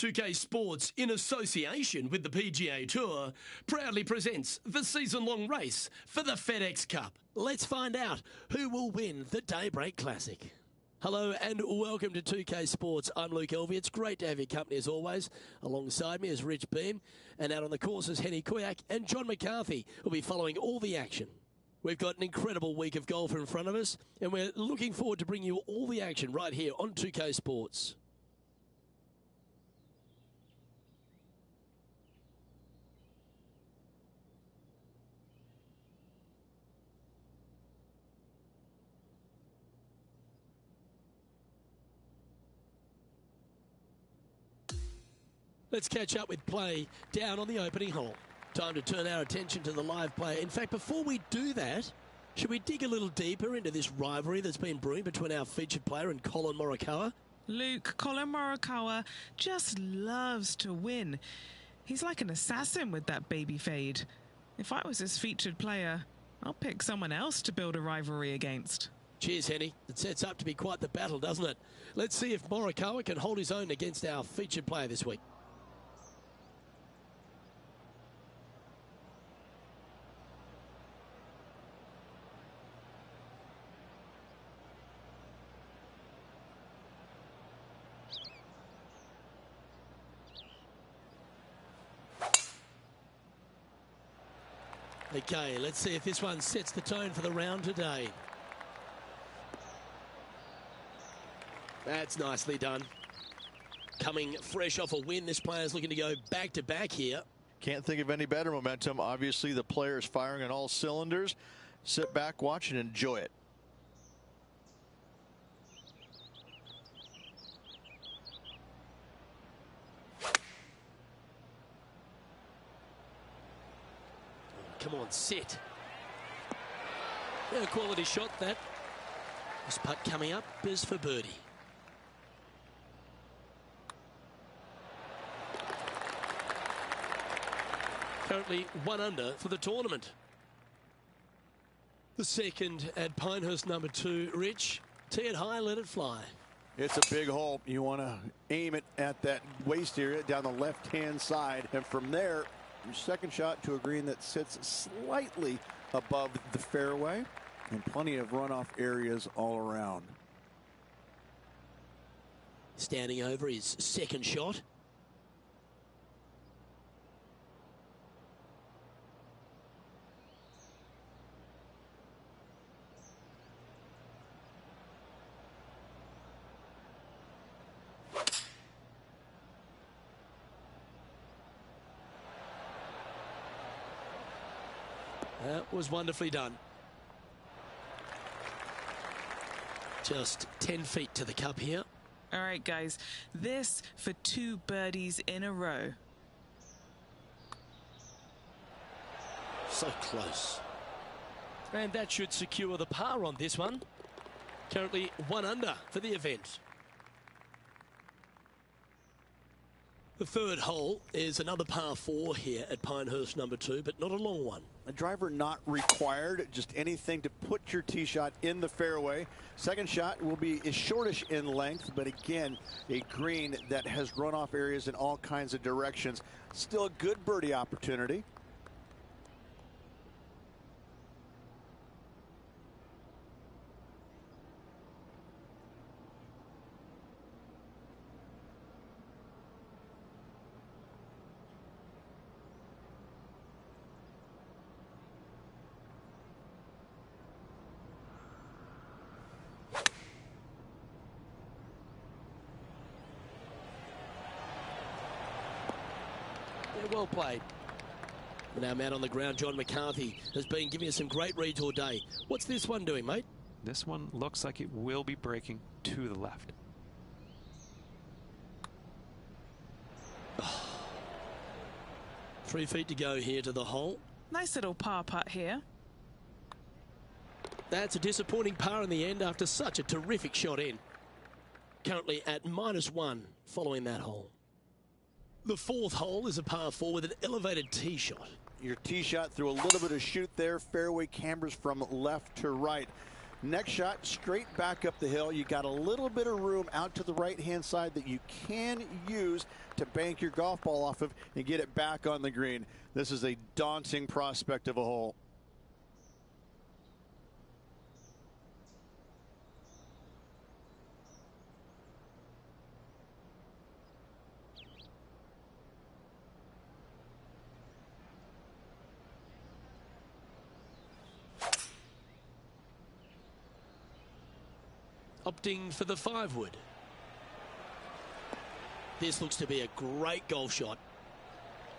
2K Sports, in association with the PGA Tour, proudly presents the season-long race for the FedEx Cup. Let's find out who will win the Daybreak Classic. Hello and welcome to 2K Sports. I'm Luke Elvey. It's great to have your company as always. Alongside me is Rich Beam, and out on the course is Henny Kuyak and John McCarthy, who'll be following all the action. We've got an incredible week of golf in front of us, and we're looking forward to bringing you all the action right here on 2K Sports. Let's catch up with play down on the opening hole. Time to turn our attention to the live play. In fact, before we do that, should we dig a little deeper into this rivalry that's been brewing between our featured player and Collin Morikawa? Luke, Collin Morikawa just loves to win. He's like an assassin with that baby fade. If I was his featured player, I'll pick someone else to build a rivalry against. Cheers, Henny. It sets up to be quite the battle, doesn't it? Let's see if Morikawa can hold his own against our featured player this week. Okay, let's see if this one sets the tone for the round today. That's nicely done. Coming fresh off a win, this player's looking to go back-to-back here. Can't think of any better momentum. Obviously, the player is firing on all cylinders. Sit back, watch, and enjoy it. Come on, sit. Yeah, quality shot that. This putt coming up is for birdie. Currently 1 under for the tournament. The second at Pinehurst number 2. Rich, tee it high, let it fly. It's a big hole. You want to aim it at that waist area down the left-hand side. And from there, your second shot to a green that sits slightly above the fairway and plenty of runoff areas all around. Standing over his second shot. That was wonderfully done. Just 10 feet to the cup here. All right, guys, this for 2 birdies in a row. So close. And that should secure the par on this one. Currently 1 under for the event. The third hole is another par 4 here at Pinehurst number 2, but not a long one. A driver not required, just anything to put your tee shot in the fairway. Second shot will be shortish in length, but again, a green that has runoff areas in all kinds of directions. Still a good birdie opportunity. Well played. And our man on the ground, John McCarthy, has been giving us some great reads all day. What's this one doing, mate? This one looks like it will be breaking to the left. Oh. 3 feet to go here to the hole. Nice little par putt here. That's a disappointing par in the end after such a terrific shot in. Currently at -1 following that hole. The fourth hole is a par 4 with an elevated tee shot. Your tee shot through a little bit of shoot there. Fairway cambers from left to right. Next shot, straight back up the hill. You got a little bit of room out to the right-hand side that you can use to bank your golf ball off of and get it back on the green. This is a daunting prospect of a hole. Opting for the 5-wood. This looks to be a great golf shot.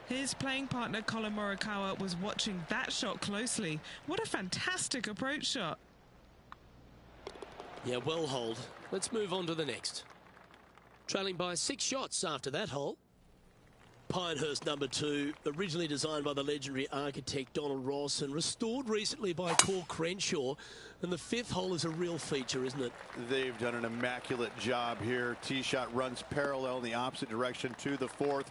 His playing partner Colin Morikawa was watching that shot closely. What a fantastic approach shot. Yeah, well holed. Let's move on to the next. Trailing by 6 shots after that hole. Pinehurst number 2, originally designed by the legendary architect Donald Ross and restored recently by Paul Crenshaw. And the 5th hole is a real feature, isn't it? They've done an immaculate job here. Tee shot runs parallel in the opposite direction to the 4th.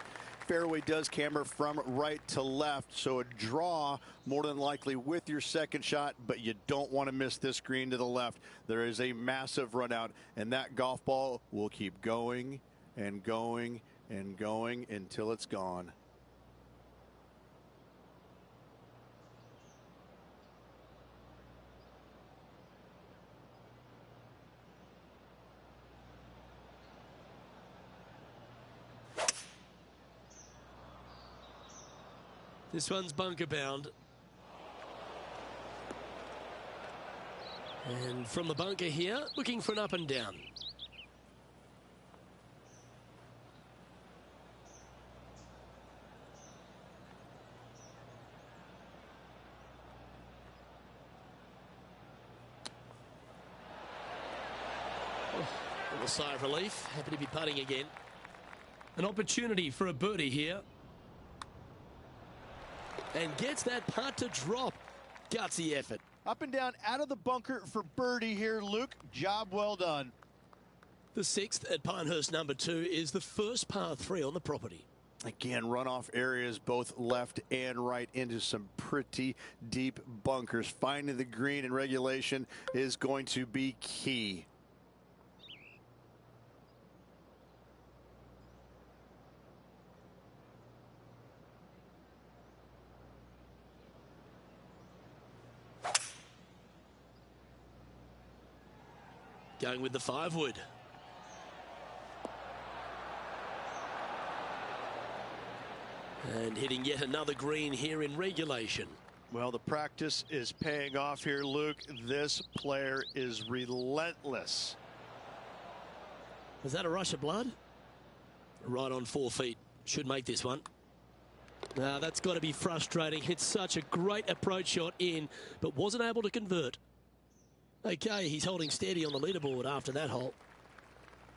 Fairway does camber from right to left, so a draw more than likely with your second shot, but you don't want to miss this green to the left. There is a massive run out, and that golf ball will keep going and going and going until it's gone. This one's bunker bound. And from the bunker here, looking for an up and down. A little sigh of relief. Happy to be putting again. An opportunity for a birdie here. And gets that putt to drop. Gutsy effort. Up and down out of the bunker for birdie here, Luke. Job well done. The 6th at Pinehurst number 2 is the first par 3 on the property. Again, runoff areas both left and right into some pretty deep bunkers. Finding the green in regulation is going to be key. Going with the 5-wood. And hitting yet another green here in regulation. Well, the practice is paying off here, Luke. This player is relentless. Was that a rush of blood? Right on 4 feet. Should make this one. Now that's got to be frustrating. Hit such a great approach shot in, but wasn't able to convert. Okay, he's holding steady on the leaderboard after that hole.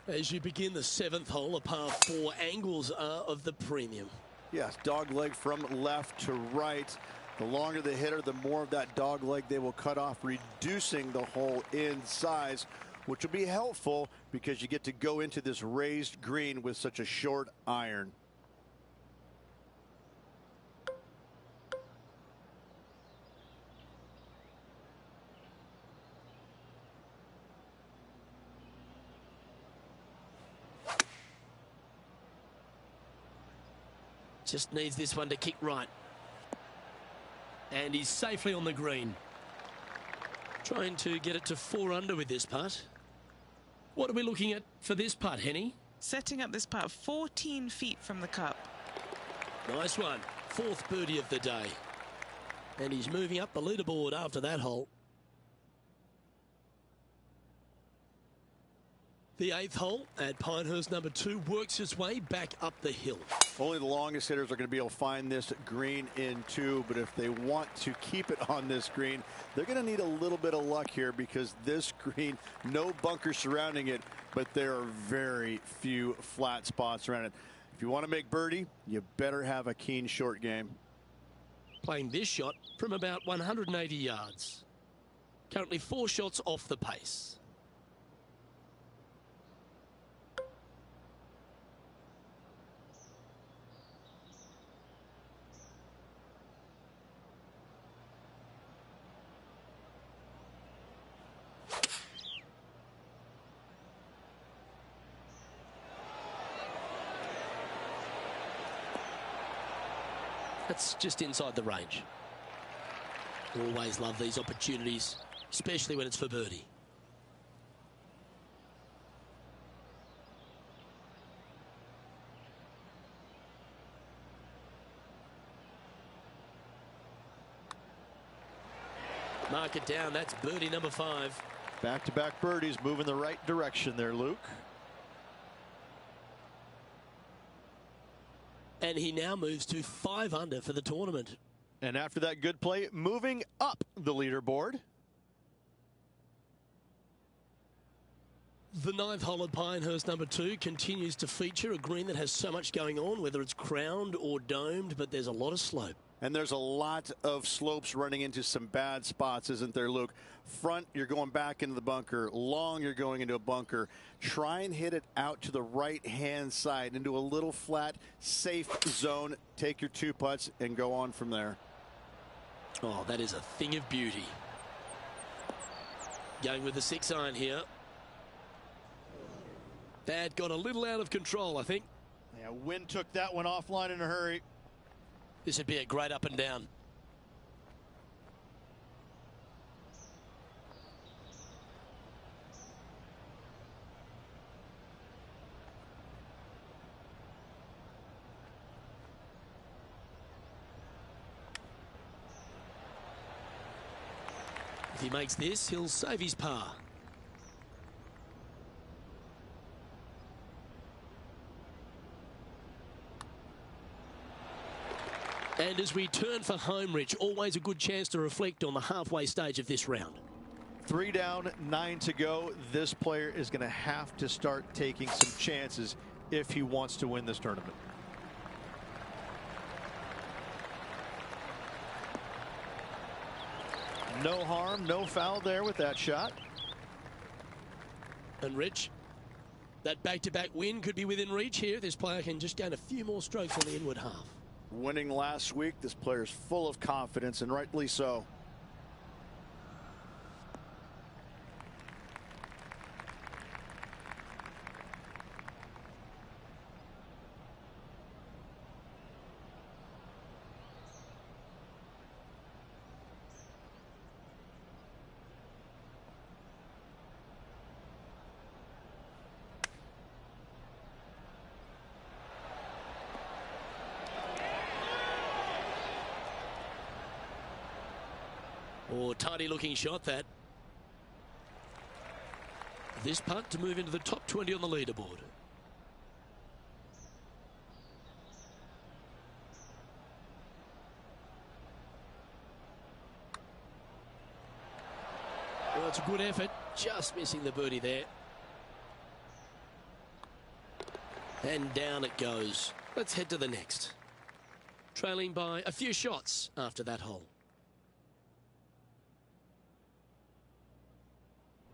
As you begin the 7th hole, a par 4, angles are of the premium. Yes, dog leg from left to right. The longer the hitter, the more of that dog leg they will cut off, reducing the hole in size, which will be helpful because you get to go into this raised green with such a short iron. Just needs this one to kick right. And he's safely on the green. Trying to get it to 4 under with this putt. What are we looking at for this putt, Henny? Setting up this putt 14 feet from the cup. Nice one. 4th birdie of the day. And he's moving up the leaderboard after that hole. The 8th hole at Pinehurst number 2 works his way back up the hill. Only the longest hitters are going to be able to find this green in 2, but if they want to keep it on this green, they're going to need a little bit of luck here because this green, no bunkers surrounding it, but there are very few flat spots around it. If you want to make birdie, you better have a keen short game. Playing this shot from about 180 yards. Currently 4 shots off the pace. That's just inside the range. Always love these opportunities, especially when it's for birdie. Mark it down. That's birdie number 5. Back-to-back birdies, moving the right direction there, Luke. And he now moves to 5 under for the tournament. And after that good play, moving up the leaderboard. The 9th hole at Pinehurst number 2 continues to feature a green that has so much going on, whether it's crowned or domed, but there's a lot of slope. And there's a lot of slopes running into some bad spots, isn't there, Luke? Front, you're going back into the bunker. Long, you're going into a bunker. Try and hit it out to the right-hand side into a little flat, safe zone. Take your 2 putts and go on from there. Oh, that is a thing of beauty. Going with the 6 iron here. That got a little out of control, I think. Yeah, wind took that one offline in a hurry. This would be a great up and down. If he makes this, he'll save his par. And as we turn for home, Rich, always a good chance to reflect on the halfway stage of this round. 3 down, 9 to go. This player is going to have to start taking some chances if he wants to win this tournament. No harm, no foul there with that shot. And Rich, that back-to-back win could be within reach here. This player can just gain a few more strokes on the inward half. Winning last week, this player's full of confidence, and rightly so. Oh, tidy looking shot that. This putt to move into the top 20 on the leaderboard. Well, it's a good effort, just missing the birdie there. And down it goes. Let's head to the next. Trailing by a few shots after that hole.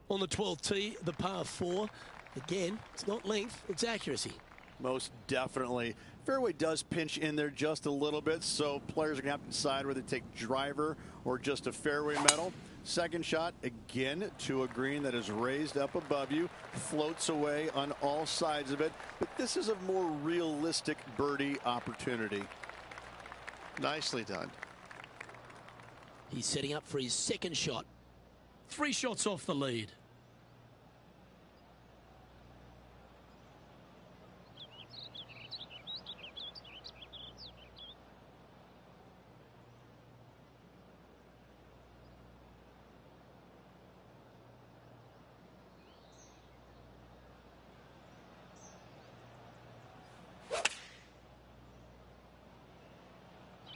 On the 12th tee, the par 4. Again, it's not length, it's accuracy. Most definitely. Fairway does pinch in there just a little bit, so players are going to have to decide whether to take driver or just a fairway metal. Second shot, again, to a green that is raised up above you, floats away on all sides of it, but this is a more realistic birdie opportunity. Nicely done. He's setting up for his second shot. 3 shots off the lead.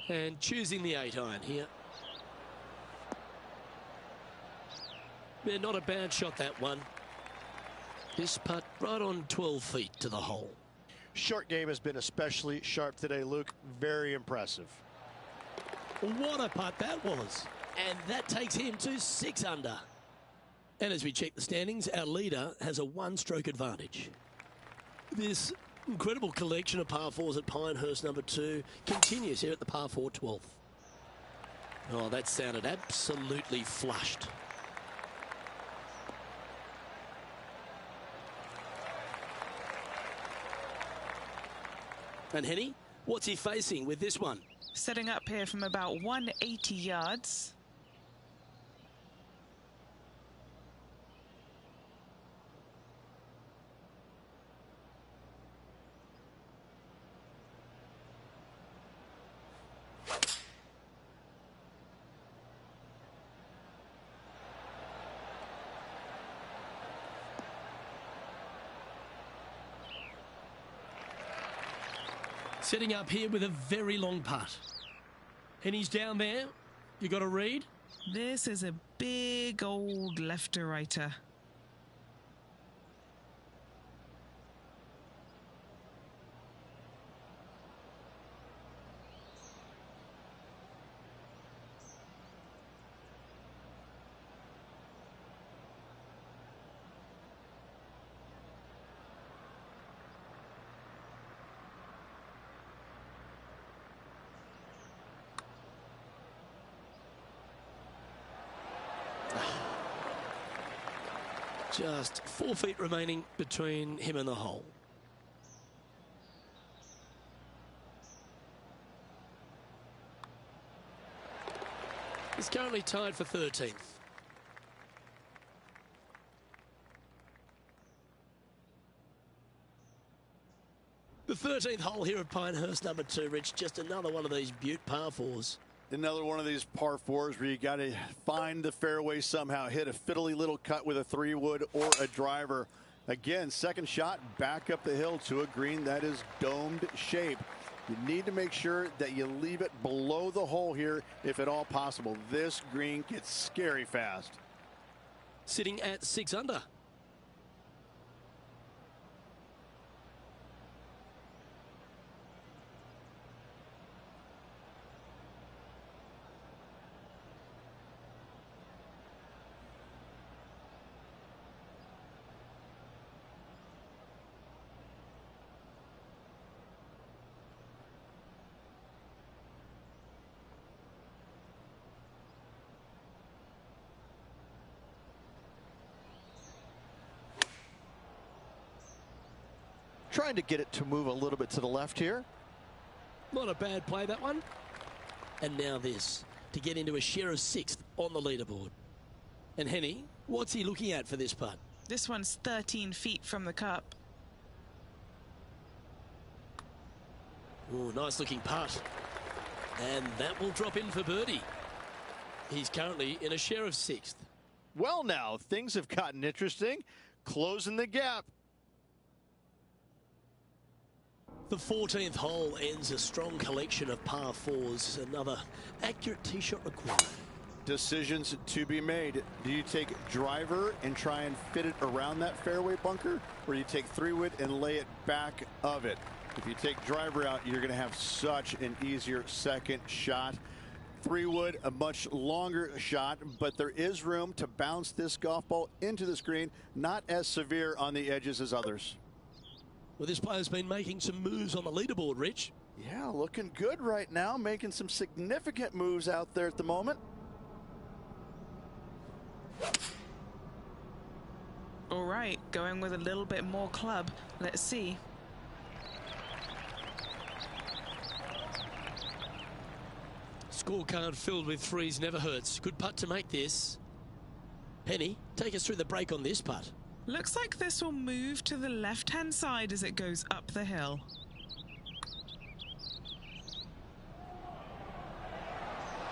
And choosing the 8 iron here. Yeah, not a bad shot, that one. This putt right on 12 feet to the hole. Short game has been especially sharp today, Luke. Very impressive. What a putt that was. And that takes him to 6 under. And as we check the standings, our leader has a 1-stroke advantage. This incredible collection of par 4s at Pinehurst number 2 continues here at the par 4 12th. Oh, that sounded absolutely flushed. And Henny, what's he facing with this one? Setting up here from about 180 yards. Setting up here with a very long putt. And he's down there. You got a read? This is a big old left-to-righter. Just 4 feet remaining between him and the hole. He's currently tied for 13th. The 13th hole here at Pinehurst, number 2, Rich. Just another one of these Butte par 4s. Another one of these par 4s where you got to find the fairway somehow, hit a fiddly little cut with a 3-wood or a driver. Again, second shot back up the hill to a green that is domed shape. You need to make sure that you leave it below the hole here if at all possible. This green gets scary fast. Sitting at 6 under. Trying to get it to move a little bit to the left here. Not a bad play, that one. And now this, to get into a share of 6th on the leaderboard. And Henny, what's he looking at for this putt? This one's 13 feet from the cup. Ooh, nice looking putt. And that will drop in for birdie. He's currently in a share of 6th. Well, now things have gotten interesting. Closing the gap. The 14th hole ends a strong collection of par 4s. Another accurate tee shot required. Decisions to be made. Do you take driver and try and fit it around that fairway bunker, or do you take 3-wood and lay it back of it? If you take driver out, you're going to have such an easier second shot. 3-wood, a much longer shot, but there is room to bounce this golf ball into the screen, not as severe on the edges as others. Well, this player's been making some moves on the leaderboard, Rich. Yeah, looking good right now, making some significant moves out there at the moment. All right, going with a little bit more club. Let's see. Scorecard filled with 3s never hurts. Good putt to make this. Penny, take us through the break on this putt. Looks like this will move to the left-hand side as it goes up the hill.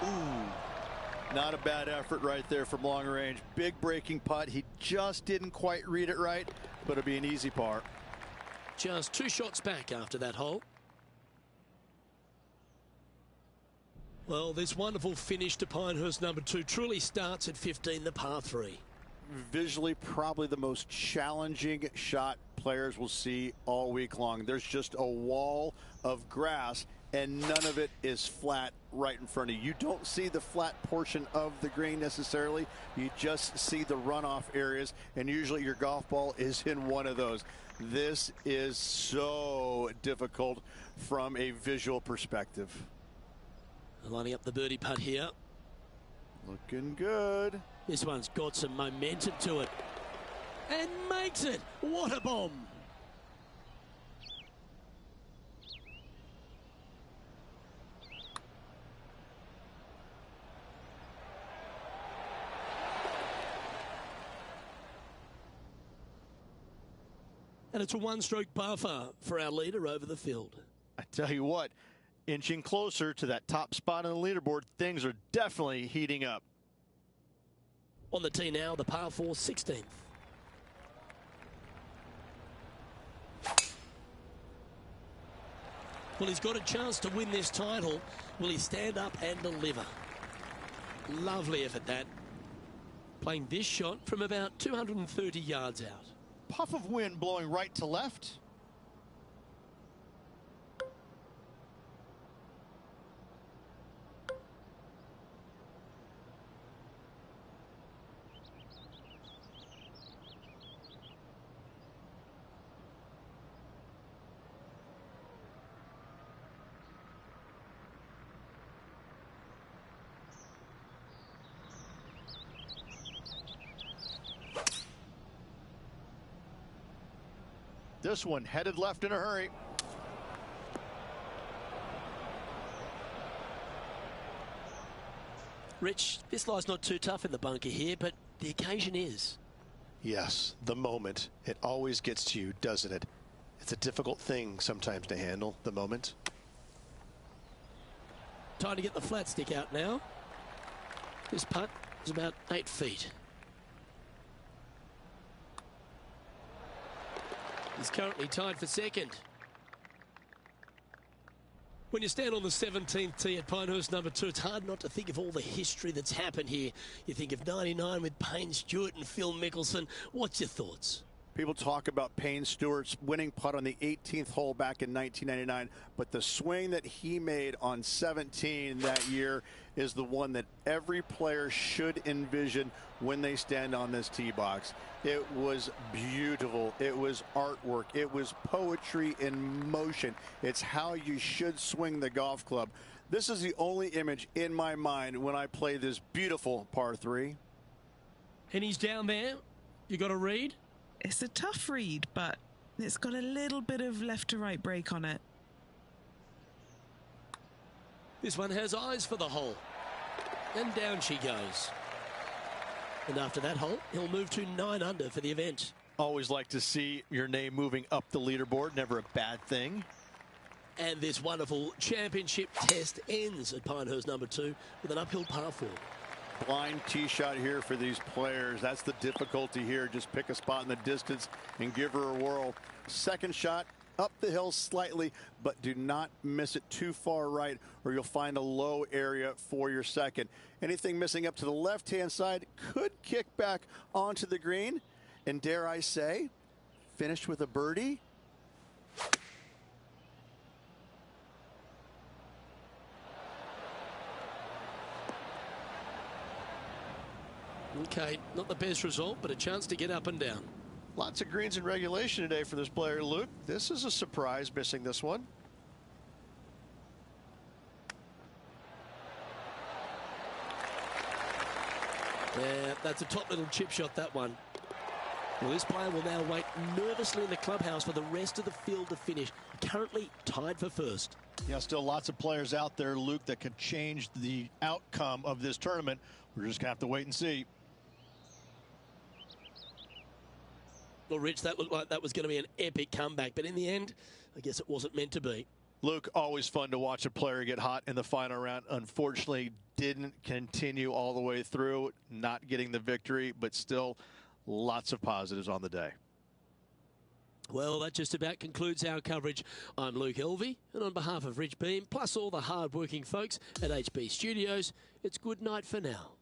Ooh, not a bad effort right there from long range. Big breaking putt. He just didn't quite read it right, but it'll be an easy par. Just 2 shots back after that hole. Well, this wonderful finish to Pinehurst number 2 truly starts at 15, the par 3. Visually, probably the most challenging shot players will see all week long. There's just a wall of grass, and none of it is flat right in front of you. You don't see the flat portion of the green necessarily. You just see the runoff areas, and usually your golf ball is in one of those. This is so difficult from a visual perspective. Lining up the birdie putt here. Looking good. This one's got some momentum to it. And makes it. What a bomb. And it's a one-stroke par for our leader over the field. I tell you what, inching closer to that top spot on the leaderboard, things are definitely heating up. On the tee now, the par 4 16th. Well, he's got a chance to win this title. Will he stand up and deliver? Lovely effort, that. Playing this shot from about 230 yards out. Puff of wind blowing right to left. This one headed left in a hurry. Rich, this lie's not too tough in the bunker here, but the occasion is. Yes, the moment. It always gets to you, doesn't it? It's a difficult thing sometimes to handle, the moment. Time to get the flat stick out now. This putt is about 8 feet. He's currently tied for second. When you stand on the 17th tee at Pinehurst number 2, it's hard not to think of all the history that's happened here. You think of 99 with Payne Stewart and Phil Mickelson. What's your thoughts? People talk about Payne Stewart's winning putt on the 18th hole back in 1999, but the swing that he made on 17 that year is the one that every player should envision when they stand on this tee box. It was beautiful. It was artwork. It was poetry in motion. It's how you should swing the golf club. This is the only image in my mind when I play this beautiful par 3. And he's down there. You got a read? It's a tough read, but it's got a little bit of left to right break on it. This one has eyes for the hole. And down she goes. And after that hole, he'll move to 9 under for the event. Always like to see your name moving up the leaderboard. Never a bad thing. And this wonderful championship test ends at Pinehurst number 2 with an uphill par 4. Blind tee shot here for these players. That's the difficulty here. Just pick a spot in the distance and give her a whirl. Second shot up the hill slightly, but do not miss it too far right or you'll find a low area for your second. Anything missing up to the left-hand side could kick back onto the green. And dare I say, finish with a birdie. Okay, not the best result, but a chance to get up and down. Lots of greens in regulation today for this player, Luke. This is a surprise, missing this one. Yeah, that's a top little chip shot, that one. Well, this player will now wait nervously in the clubhouse for the rest of the field to finish. Currently tied for first. Yeah, still lots of players out there, Luke, that could change the outcome of this tournament. We're just going to have to wait and see. Well, Rich, that looked like that was going to be an epic comeback, but in the end, I guess it wasn't meant to be. Luke, always fun to watch a player get hot in the final round. Unfortunately, didn't continue all the way through, not getting the victory, but still lots of positives on the day. Well, that just about concludes our coverage. I'm Luke Elvey, and on behalf of Rich Beam, plus all the hard-working folks at HB Studios, it's good night for now.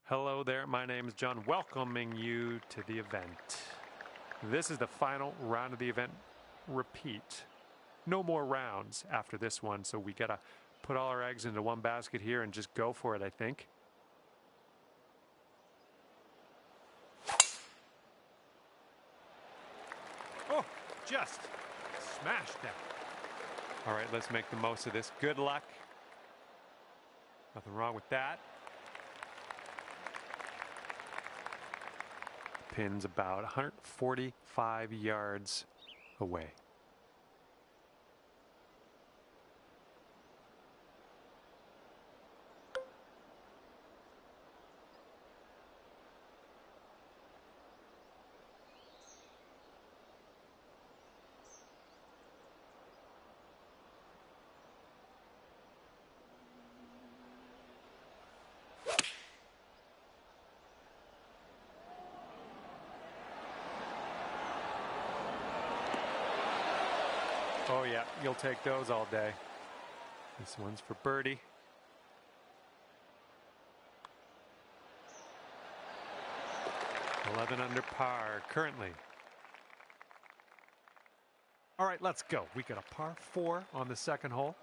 Hello there, my name is John, welcoming you to the event. This is the final round of the event. Repeat. No more rounds after this one, so we gotta put all our eggs into one basket here and just go for it, I think. Oh, just smashed that. All right, let's make the most of this. Good luck. Nothing wrong with that. Pin's about 145 yards away. Oh yeah, you'll take those all day. This one's for birdie. $11 under par currently. All right, let's go. We got a par 4 on the second hole.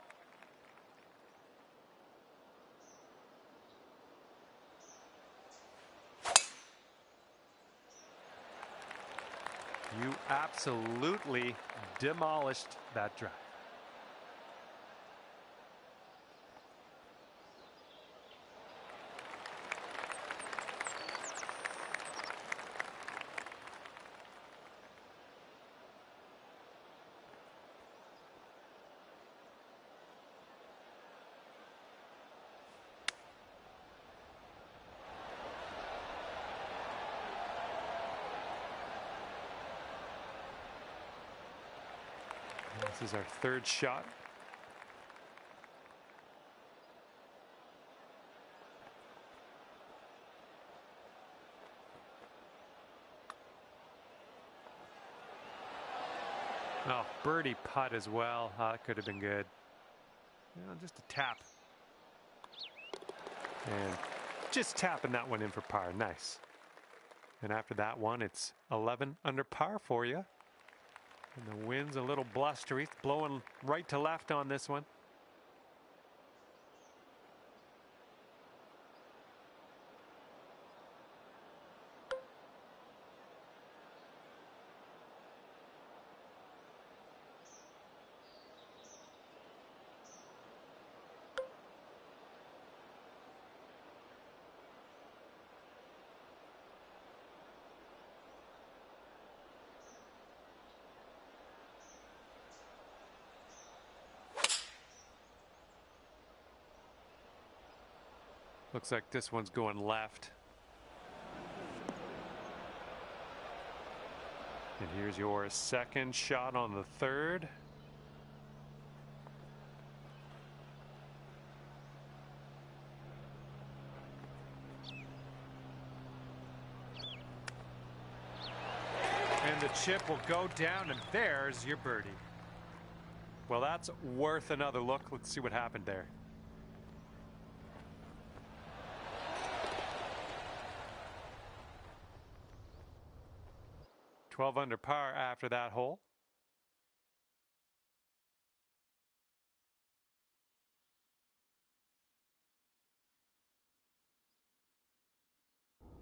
You absolutely demolished that drive. This is our third shot. Oh, birdie putt as well. Oh, that could have been good. Just a tap. And just tapping that one in for par. Nice. And after that one, it's 11 under par for you. And the wind's a little blustery. It's blowing right to left on this one. Looks like this one's going left. And here's your second shot on the third. And the chip will go down, and there's your birdie. Well, that's worth another look. Let's see what happened there. 12 under par after that hole.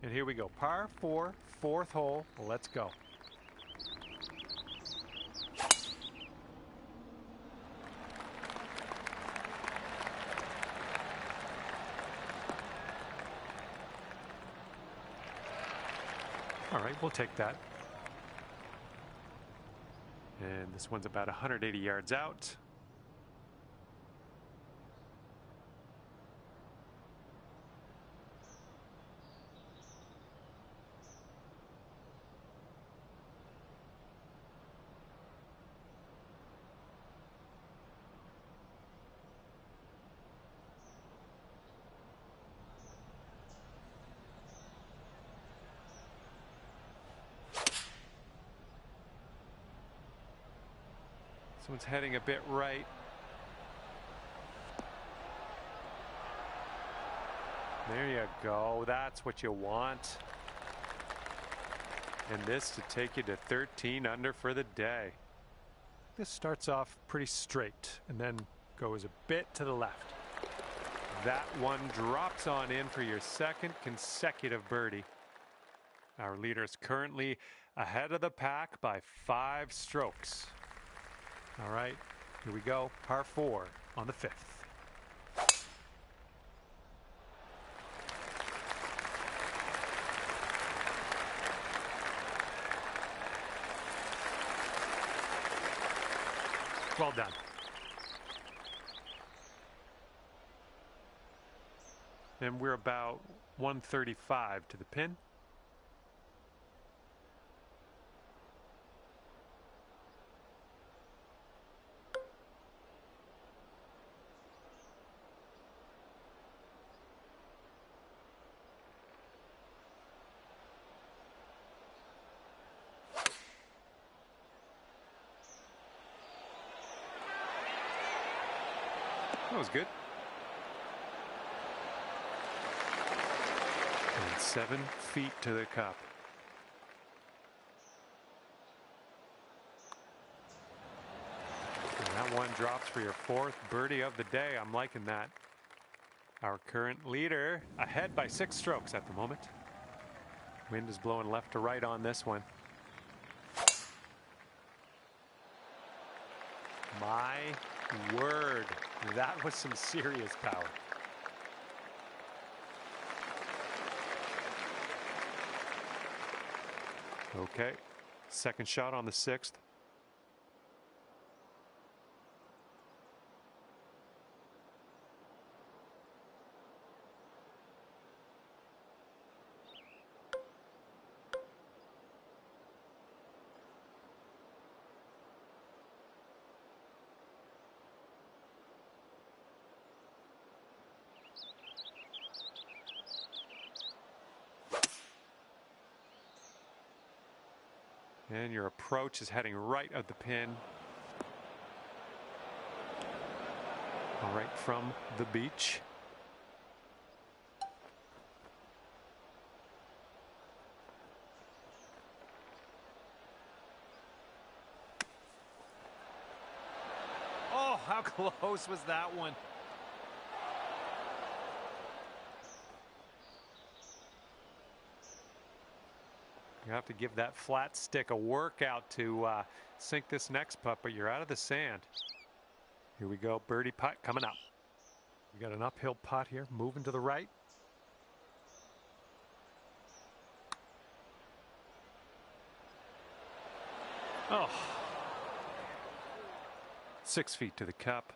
And here we go. Par 4, fourth hole. Let's go. All right, we'll take that. And this one's about 180 yards out. This one's heading a bit right. There you go. That's what you want. And this to take you to 13 under for the day. This starts off pretty straight and then goes a bit to the left. That one drops on in for your second consecutive birdie. Our leader is currently ahead of the pack by 5 strokes. All right, here we go. Par 4 on the 5th. Well done. And we're about 135 to the pin. That was good. And 7 feet to the cup. And that one drops for your 4th birdie of the day. I'm liking that. Our current leader ahead by 6 strokes at the moment. Wind is blowing left to right on this one. My word, that was some serious power. Okay, second shot on the 6th. And your approach is heading right at the pin. All right, from the beach. Oh, how close was that one? You have to give that flat stick a workout to sink this next putt, but you're out of the sand. Here we go, birdie putt coming up. We got an uphill putt here, moving to the right. Oh. 6 feet to the cup.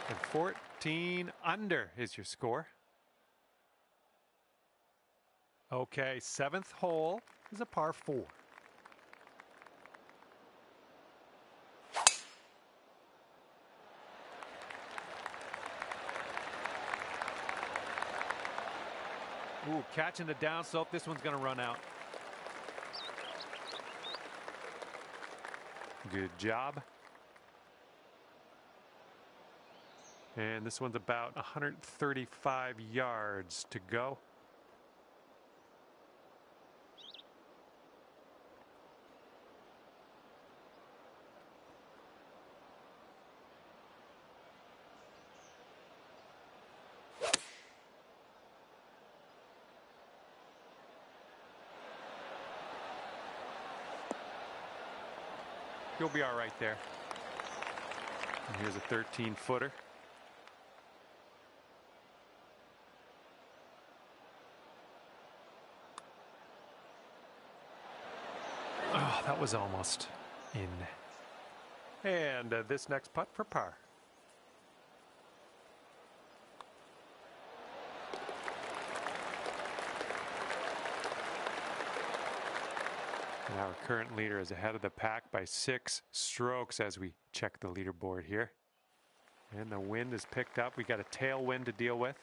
And 14 under is your score. Okay, 7th hole is a par 4. Ooh, catching the downslope. This one's going to run out. Good job. And this one's about 135 yards to go. You'll be all right there. And here's a 13-footer. Oh, that was almost in. And this next putt for par. And our current leader is ahead of the pack by 6 strokes as we check the leaderboard here. And the wind is picked up. We got a tailwind to deal with.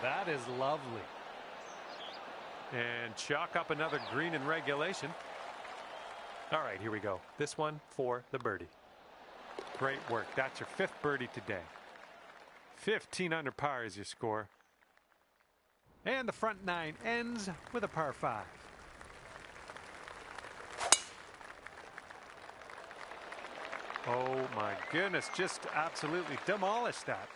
That is lovely. And chalk up another green in regulation. All right, here we go. This one for the birdie. Great work. That's your 5th birdie today. 15 under par is your score. And the front 9 ends with a par 5. Oh my goodness, just absolutely demolished that.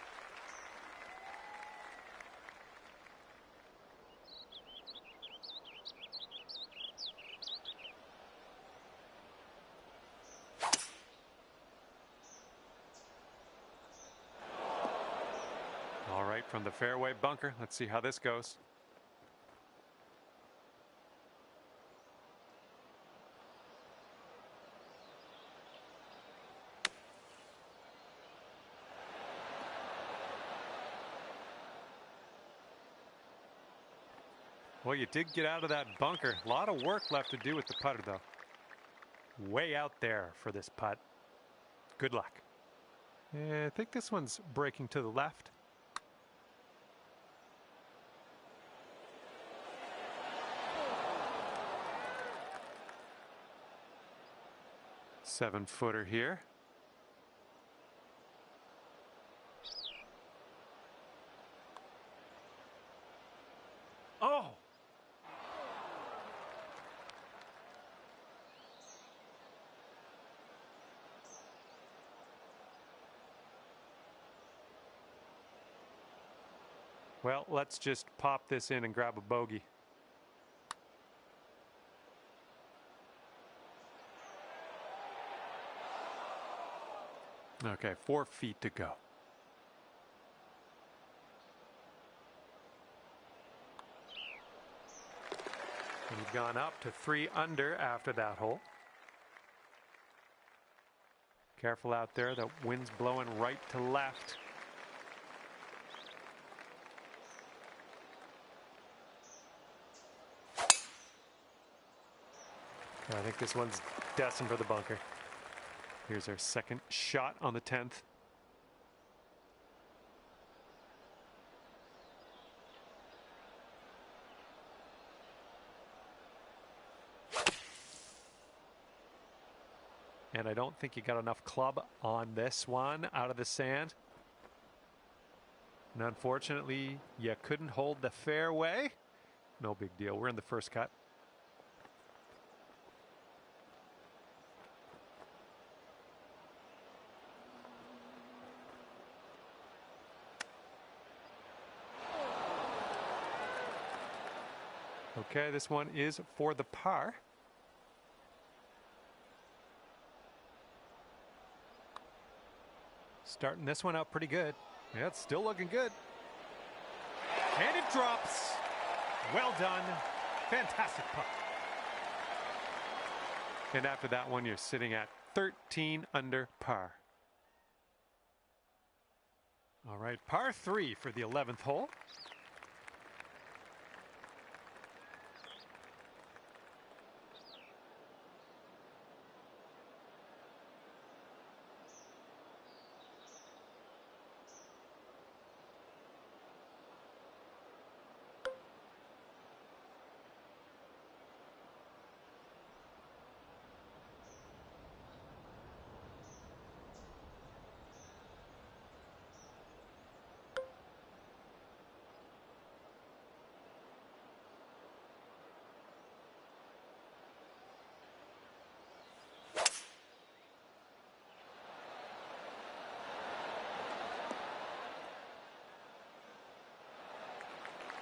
All right, from the fairway bunker, let's see how this goes. Well, you did get out of that bunker. A lot of work left to do with the putter, though. Way out there for this putt. Good luck. Yeah, I think this one's breaking to the left. Seven-footer here. Oh! Well, let's just pop this in and grab a bogey. Okay, 4 feet to go. We've gone up to 3 under after that hole. Careful out there, the wind's blowing right to left. I think this one's destined for the bunker. Here's our second shot on the 10th. And I don't think you got enough club on this one out of the sand. And unfortunately, you couldn't hold the fairway. No big deal. We're in the first cut. Okay, this one is for the par. Starting this one out pretty good. Yeah, it's still looking good. And it drops. Well done. Fantastic putt. And after that one, you're sitting at 13 under par. All right, par 3 for the 11th hole.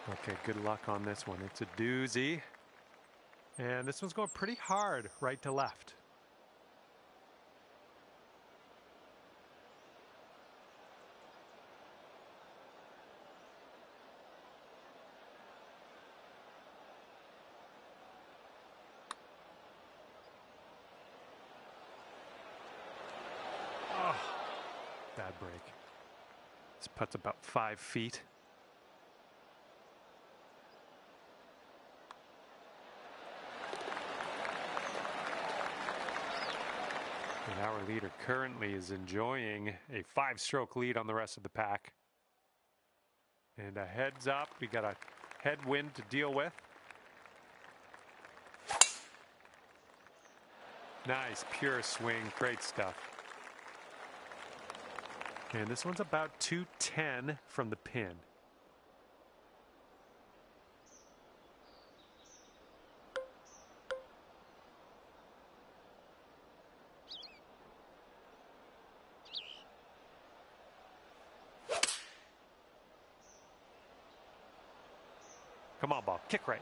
Okay, good luck on this one. It's a doozy. And this one's going pretty hard right to left. Oh, bad break. This putt's about 5 feet. And our leader currently is enjoying a 5-stroke lead on the rest of the pack. And a heads up. We got a headwind to deal with. Nice, pure swing. Great stuff. And this one's about 210 from the pin. Come on, ball. Kick right.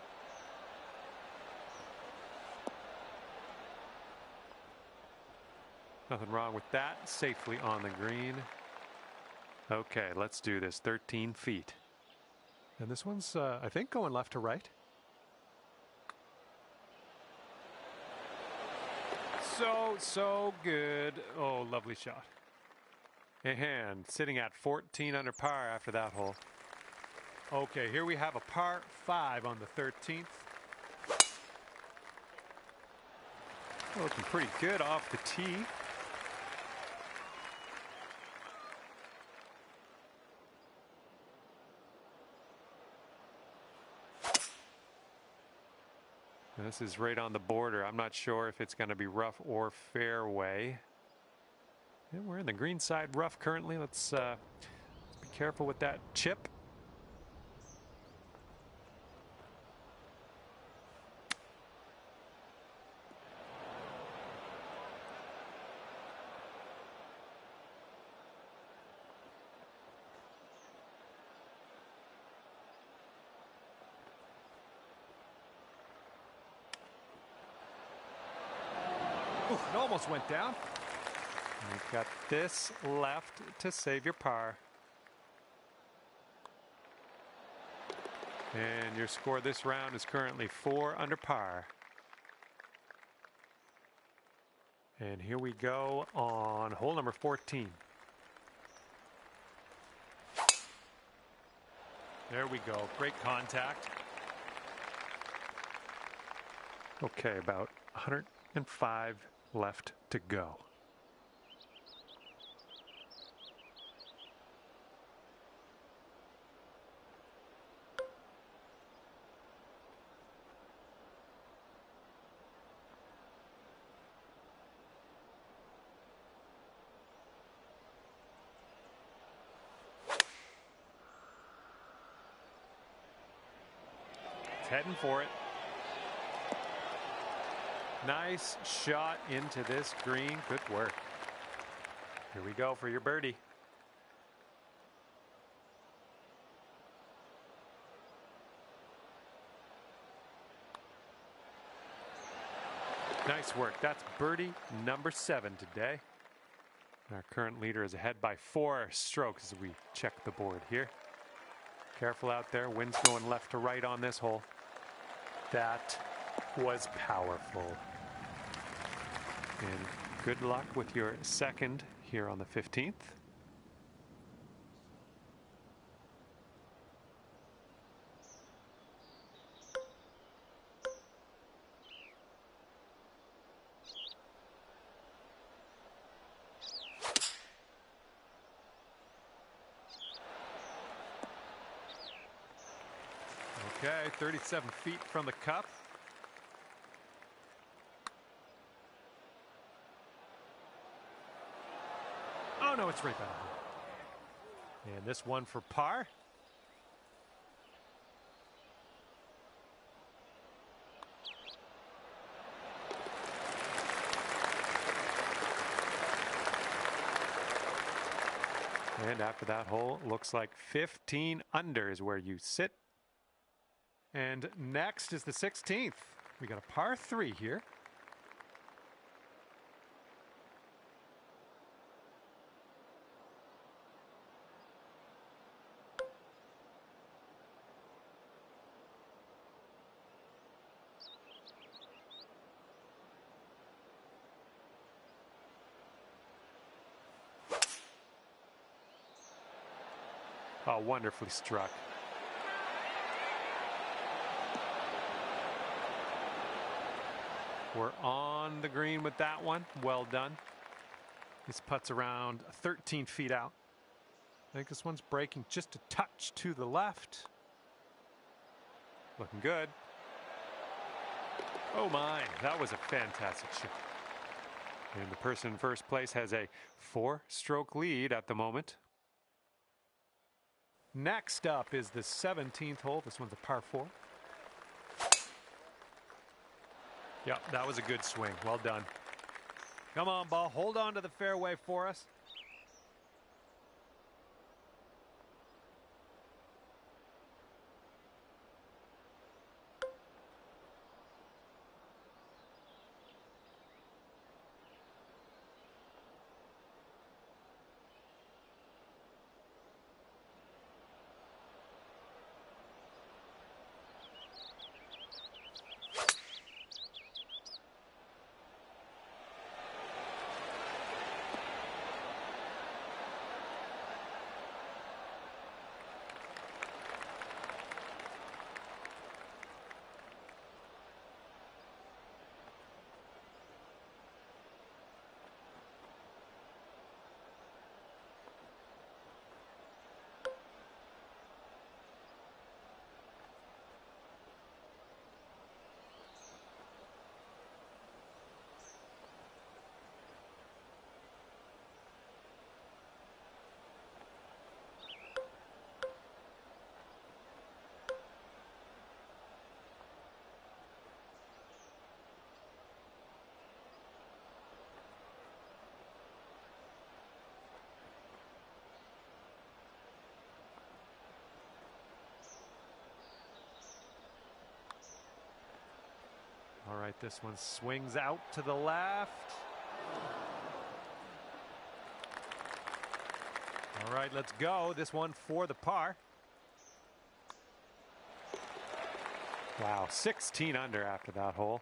Nothing wrong with that. Safely on the green. Okay, let's do this. 13 feet. And this one's, I think, going left to right. So good. Oh, lovely shot. And sitting at 14 under par after that hole. Okay, here we have a par 5 on the 13th. Looking pretty good off the tee. This is right on the border. I'm not sure if it's going to be rough or fairway. And we're in the green side rough currently. Let's be careful with that chip. It almost went down. You've got this left to save your par. And your score this round is currently 4 under par. And here we go on hole number 14. There we go. Great contact. Okay, about 105 left to go. It's heading for it. Nice shot into this green. Good work. Here we go for your birdie. Nice work. That's birdie number 7 today. Our current leader is ahead by 4 strokes as we check the board here. Careful out there. Wind's going left to right on this hole. That was powerful. And good luck with your second here on the 15th. Okay, 37 feet from the cup. Oh, no, it's right behind. And this one for par. And after that hole, looks like 15 under is where you sit. And next is the 16th. We got a par 3 here. Oh, wonderfully struck. We're on the green with that one. Well done. This putt's around 13 feet out. I think this one's breaking just a touch to the left. Looking good. Oh my, that was a fantastic shot. And the person in first place has a 4-stroke lead at the moment. Next up is the 17th hole. This one's a par 4. Yeah, that was a good swing. Well done. Come on, ball. Hold on to the fairway for us. All right, this one swings out to the left. All right, let's go. This one for the par. Wow, 16 under after that hole.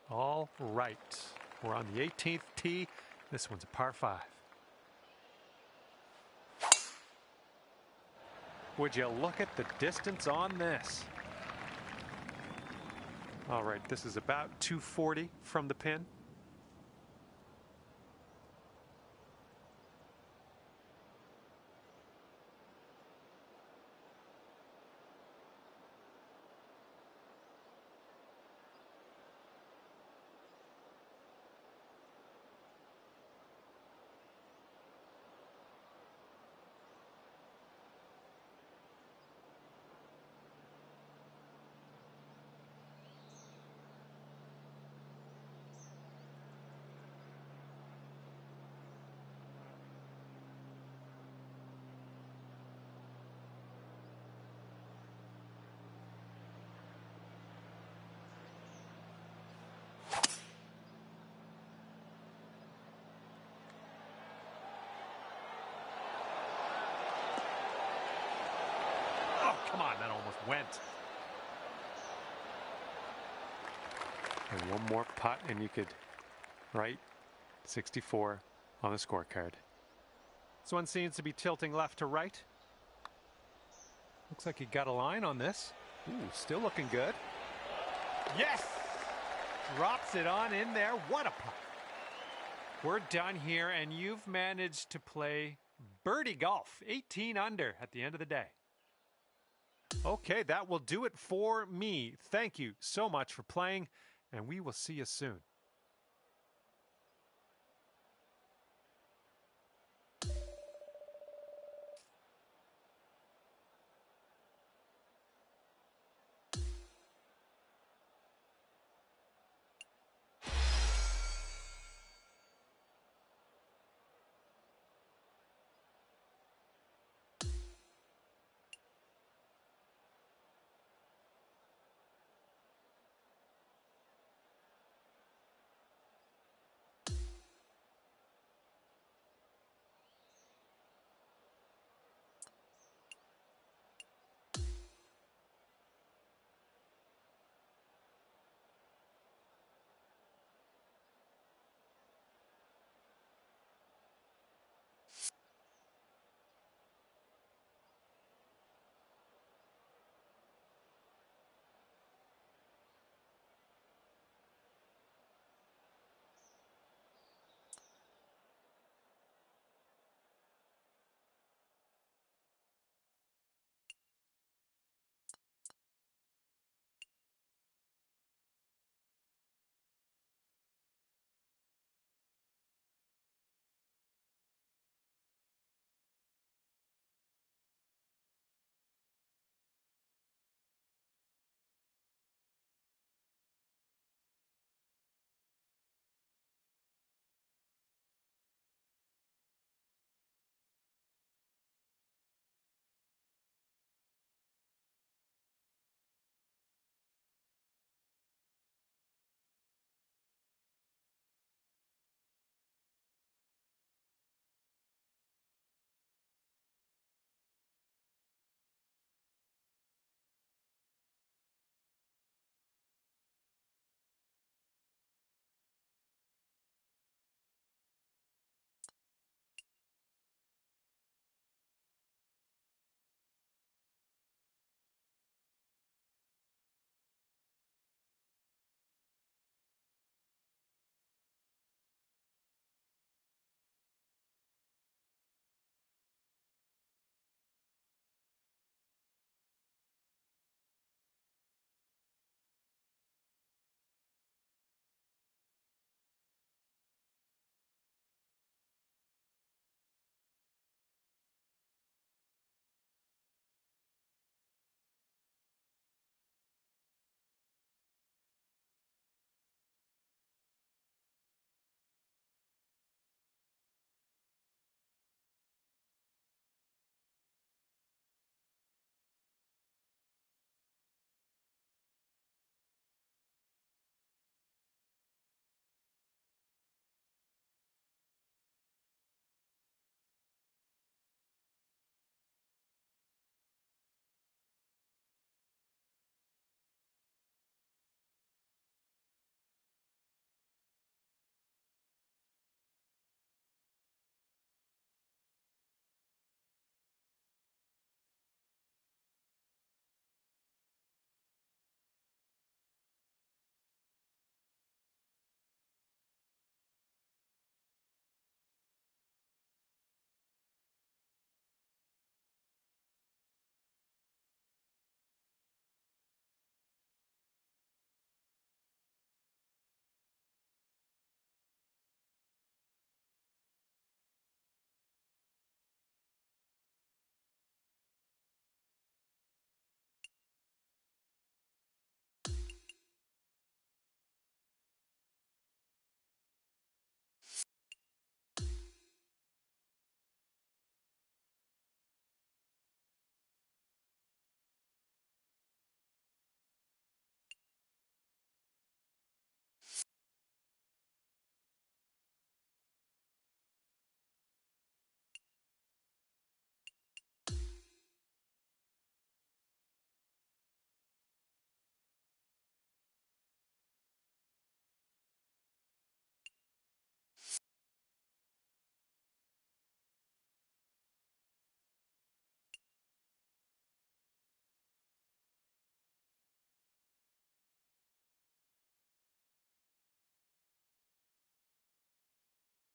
All right, we're on the 18th tee. This one's a par 5. Would you look at the distance on this? All right, this is about 240 from the pin. Come on, that almost went. And one more putt and you could write 64 on the scorecard. This one seems to be tilting left to right. Looks like he got a line on this. Ooh, still looking good. Yes! Drops it on in there. What a putt. We're done here and you've managed to play birdie golf. 18 under at the end of the day. Okay, that will do it for me. Thank you so much for playing, and we will see you soon.